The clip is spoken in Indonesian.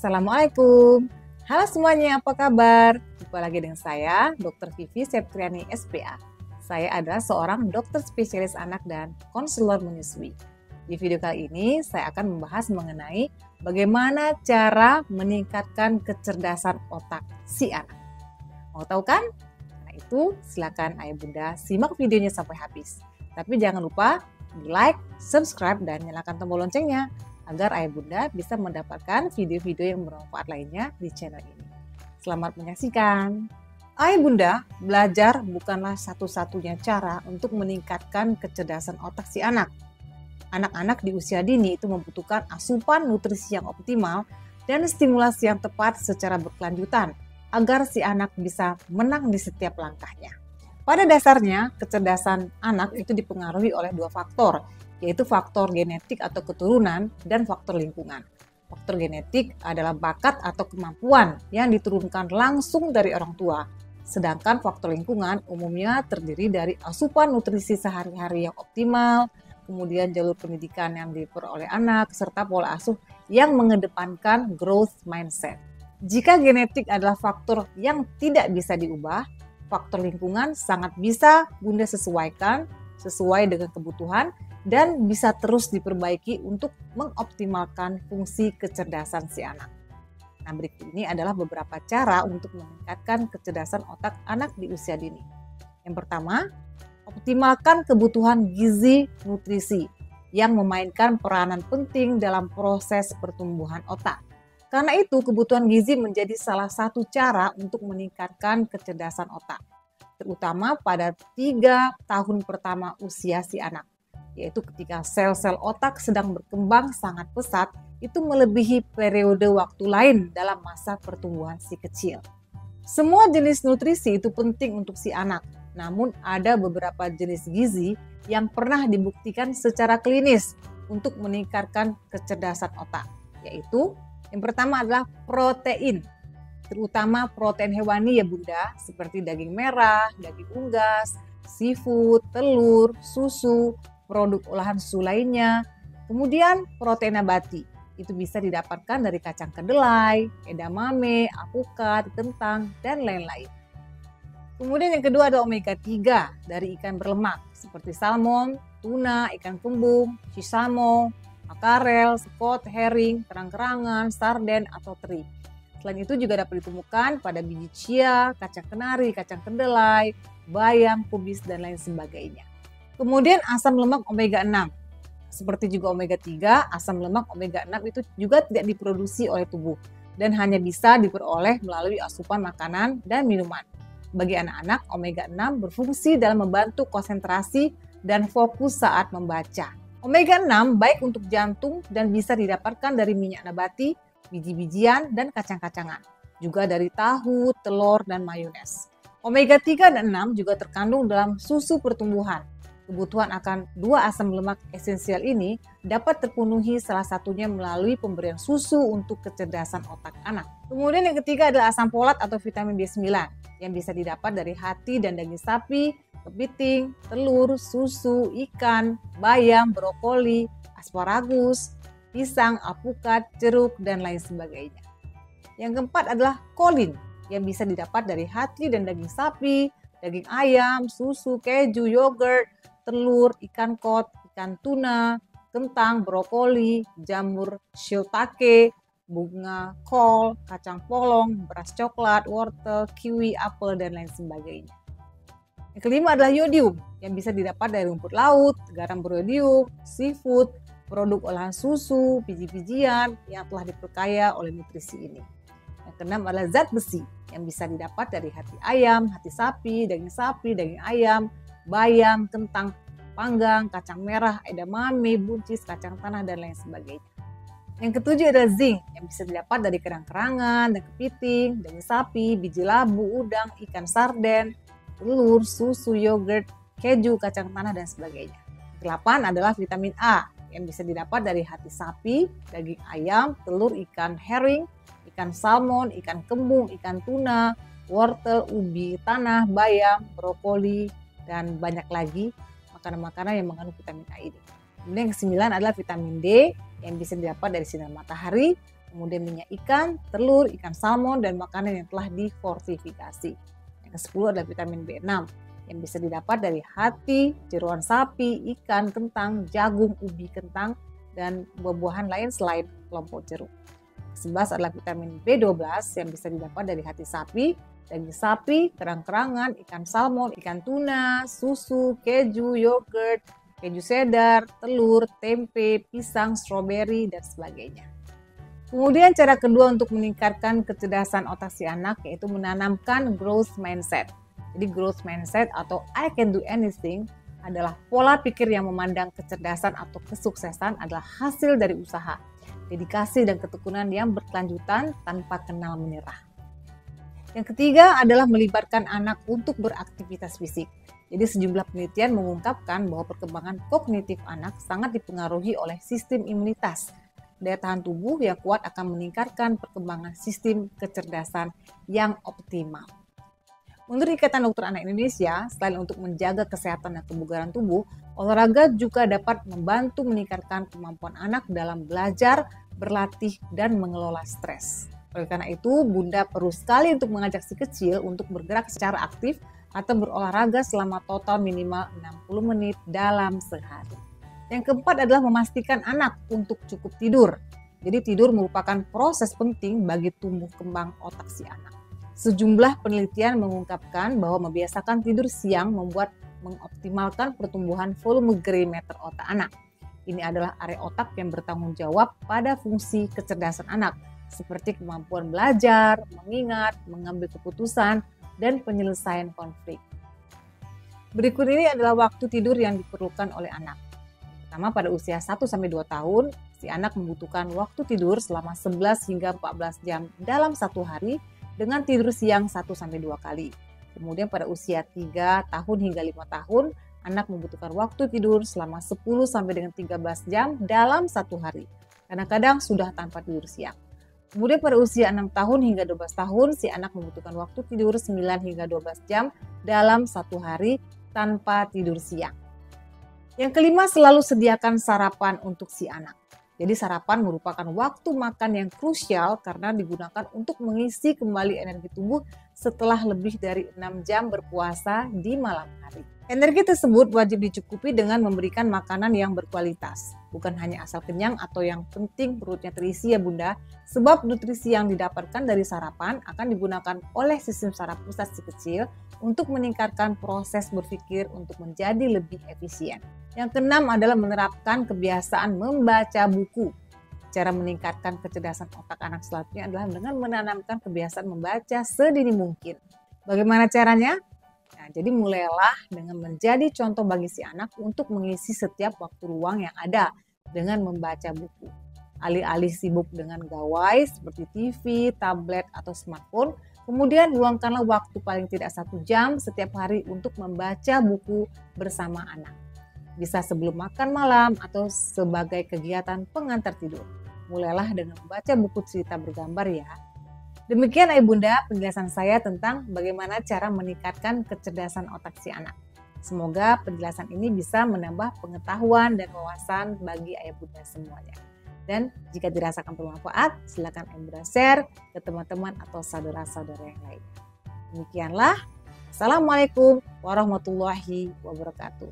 Assalamualaikum. Halo semuanya, apa kabar? Jumpa lagi dengan saya, Dr. Vivi Septriani SPA. Saya adalah seorang dokter spesialis anak dan konselor menyusui. Di video kali ini, saya akan membahas mengenai bagaimana cara meningkatkan kecerdasan otak si anak. Mau tahu kan? Nah itu, silakan ayah bunda simak videonya sampai habis. Tapi jangan lupa di like, subscribe, dan nyalakan tombol loncengnya agar ayah bunda bisa mendapatkan video-video yang bermanfaat lainnya di channel ini. Selamat menyaksikan. Ayah bunda, belajar bukanlah satu-satunya cara untuk meningkatkan kecerdasan otak si anak. Anak-anak di usia dini itu membutuhkan asupan nutrisi yang optimal dan stimulasi yang tepat secara berkelanjutan agar si anak bisa menang di setiap langkahnya. Pada dasarnya, kecerdasan anak itu dipengaruhi oleh dua faktor, yaitu faktor genetik atau keturunan dan faktor lingkungan. Faktor genetik adalah bakat atau kemampuan yang diturunkan langsung dari orang tua, sedangkan faktor lingkungan umumnya terdiri dari asupan nutrisi sehari-hari yang optimal, kemudian jalur pendidikan yang diperoleh anak, serta pola asuh yang mengedepankan growth mindset. Jika genetik adalah faktor yang tidak bisa diubah, faktor lingkungan sangat bisa bunda sesuaikan sesuai dengan kebutuhan dan bisa terus diperbaiki untuk mengoptimalkan fungsi kecerdasan si anak. Nah, berikut ini adalah beberapa cara untuk meningkatkan kecerdasan otak anak di usia dini. Yang pertama, optimalkan kebutuhan gizi nutrisi yang memainkan peranan penting dalam proses pertumbuhan otak. Karena itu, kebutuhan gizi menjadi salah satu cara untuk meningkatkan kecerdasan otak, terutama pada 3 tahun pertama usia si anak, yaitu ketika sel-sel otak sedang berkembang sangat pesat, itu melebihi periode waktu lain dalam masa pertumbuhan si kecil. Semua jenis nutrisi itu penting untuk si anak, namun ada beberapa jenis gizi yang pernah dibuktikan secara klinis untuk meningkatkan kecerdasan otak, yaitu yang pertama adalah protein, terutama protein hewani ya bunda, seperti daging merah, daging unggas, seafood, telur, susu, produk olahan susu lainnya. Kemudian protein nabati, itu bisa didapatkan dari kacang kedelai, edamame, alpukat, kentang, dan lain-lain. Kemudian yang kedua ada omega 3 dari ikan berlemak, seperti salmon, tuna, ikan kembung, shisamo, makarel, spot, herring, kerang-kerangan, sarden, atau teri. Selain itu juga dapat ditemukan pada biji chia, kacang kenari, kacang kedelai, bayam, kubis, dan lain sebagainya. Kemudian asam lemak omega 6. Seperti juga omega 3, asam lemak omega 6 itu juga tidak diproduksi oleh tubuh dan hanya bisa diperoleh melalui asupan makanan dan minuman. Bagi anak-anak, omega 6 berfungsi dalam membantu konsentrasi dan fokus saat membaca. Omega 6 baik untuk jantung dan bisa didapatkan dari minyak nabati, biji-bijian, dan kacang-kacangan. Juga dari tahu, telur, dan mayones. Omega 3 dan 6 juga terkandung dalam susu pertumbuhan. Kebutuhan akan dua asam lemak esensial ini dapat terpenuhi salah satunya melalui pemberian susu untuk kecerdasan otak anak. Kemudian yang ketiga adalah asam folat atau vitamin B9 yang bisa didapat dari hati dan daging sapi, kepiting, telur, susu, ikan, bayam, brokoli, asparagus, pisang, alpukat, jeruk, dan lain sebagainya. Yang keempat adalah kolin yang bisa didapat dari hati dan daging sapi, daging ayam, susu, keju, yogurt, telur, ikan kod, ikan tuna, kentang, brokoli, jamur shiitake, bunga kol, kacang polong, beras coklat, wortel, kiwi, apel, dan lain sebagainya. Yang kelima adalah yodium yang bisa didapat dari rumput laut, garam beryodium, seafood, produk olahan susu, biji-bijian yang telah diperkaya oleh nutrisi ini. Yang keenam adalah zat besi yang bisa didapat dari hati ayam, hati sapi, daging ayam, bayam, kentang panggang, kacang merah, edamame, buncis, kacang tanah, dan lain sebagainya. Yang ketujuh adalah zinc yang bisa didapat dari kerang-kerangan dan kepiting, daging sapi, biji labu, udang, ikan sarden, telur, susu, yogurt, keju, kacang tanah, dan sebagainya. Kedelapan adalah vitamin A yang bisa didapat dari hati sapi, daging ayam, telur, ikan herring, ikan salmon, ikan kembung, ikan tuna, wortel, ubi tanah, bayam, brokoli, dan banyak lagi makanan-makanan yang mengandung vitamin A ini. Kemudian yang ke-9 adalah vitamin D yang bisa didapat dari sinar matahari, kemudian minyak ikan, telur, ikan salmon, dan makanan yang telah difortifikasi. Yang ke-10 adalah vitamin B6 yang bisa didapat dari hati, jeroan sapi, ikan, kentang, jagung, ubi, kentang, dan buah-buahan lain selain kelompok jeruk. Ke-11 adalah vitamin B12 yang bisa didapat dari hati sapi, daging sapi, kerang-kerangan, ikan salmon, ikan tuna, susu, keju, yogurt, keju cheddar, telur, tempe, pisang, stroberi, dan sebagainya. Kemudian cara kedua untuk meningkatkan kecerdasan otak si anak yaitu menanamkan growth mindset. Jadi growth mindset atau I can do anything adalah pola pikir yang memandang kecerdasan atau kesuksesan adalah hasil dari usaha, dedikasi dan ketekunan yang berkelanjutan tanpa kenal menyerah. Yang ketiga adalah melibatkan anak untuk beraktivitas fisik. Jadi sejumlah penelitian mengungkapkan bahwa perkembangan kognitif anak sangat dipengaruhi oleh sistem imunitas. Daya tahan tubuh yang kuat akan meningkatkan perkembangan sistem kecerdasan yang optimal. Menurut Ikatan Dokter Anak Indonesia, selain untuk menjaga kesehatan dan kebugaran tubuh, olahraga juga dapat membantu meningkatkan kemampuan anak dalam belajar, berlatih, dan mengelola stres. Oleh karena itu, Bunda perlu sekali untuk mengajak si kecil untuk bergerak secara aktif atau berolahraga selama total minimal 60 menit dalam sehari. Yang keempat adalah memastikan anak untuk cukup tidur. Jadi tidur merupakan proses penting bagi tumbuh kembang otak si anak. Sejumlah penelitian mengungkapkan bahwa membiasakan tidur siang membuat mengoptimalkan pertumbuhan volume gray matter otak anak. Ini adalah area otak yang bertanggung jawab pada fungsi kecerdasan anak, seperti kemampuan belajar, mengingat, mengambil keputusan, dan penyelesaian konflik. Berikut ini adalah waktu tidur yang diperlukan oleh anak. Pertama, pada usia 1-2 tahun, si anak membutuhkan waktu tidur selama 11 hingga 14 jam dalam satu hari dengan tidur siang 1-2 kali. Kemudian pada usia 3 tahun hingga 5 tahun, anak membutuhkan waktu tidur selama 10 sampai dengan 13 jam dalam satu hari. Kadang-kadang sudah tanpa tidur siang. Kemudian pada usia 6 tahun hingga 12 tahun, si anak membutuhkan waktu tidur 9 hingga 12 jam dalam satu hari tanpa tidur siang. Yang kelima, selalu sediakan sarapan untuk si anak. Jadi sarapan merupakan waktu makan yang krusial karena digunakan untuk mengisi kembali energi tubuh setelah lebih dari 6 jam berpuasa di malam hari. Energi tersebut wajib dicukupi dengan memberikan makanan yang berkualitas. Bukan hanya asal kenyang atau yang penting perutnya terisi ya Bunda, sebab nutrisi yang didapatkan dari sarapan akan digunakan oleh sistem saraf pusat si kecil untuk meningkatkan proses berpikir untuk menjadi lebih efisien. Yang keenam adalah menerapkan kebiasaan membaca buku. Cara meningkatkan kecerdasan otak anak selanjutnya adalah dengan menanamkan kebiasaan membaca sedini mungkin. Bagaimana caranya? Nah, jadi mulailah dengan menjadi contoh bagi si anak untuk mengisi setiap waktu luang yang ada dengan membaca buku. Alih-alih sibuk dengan gawai seperti TV, tablet, atau smartphone, kemudian luangkanlah waktu paling tidak 1 jam setiap hari untuk membaca buku bersama anak. Bisa sebelum makan malam atau sebagai kegiatan pengantar tidur. Mulailah dengan membaca buku cerita bergambar ya. Demikian Ayah Bunda penjelasan saya tentang bagaimana cara meningkatkan kecerdasan otak si anak. Semoga penjelasan ini bisa menambah pengetahuan dan wawasan bagi Ayah Bunda semuanya. Dan jika dirasakan bermanfaat, silakan Ayah Bunda share ke teman-teman atau saudara-saudara yang lain. Demikianlah. Assalamualaikum warahmatullahi wabarakatuh.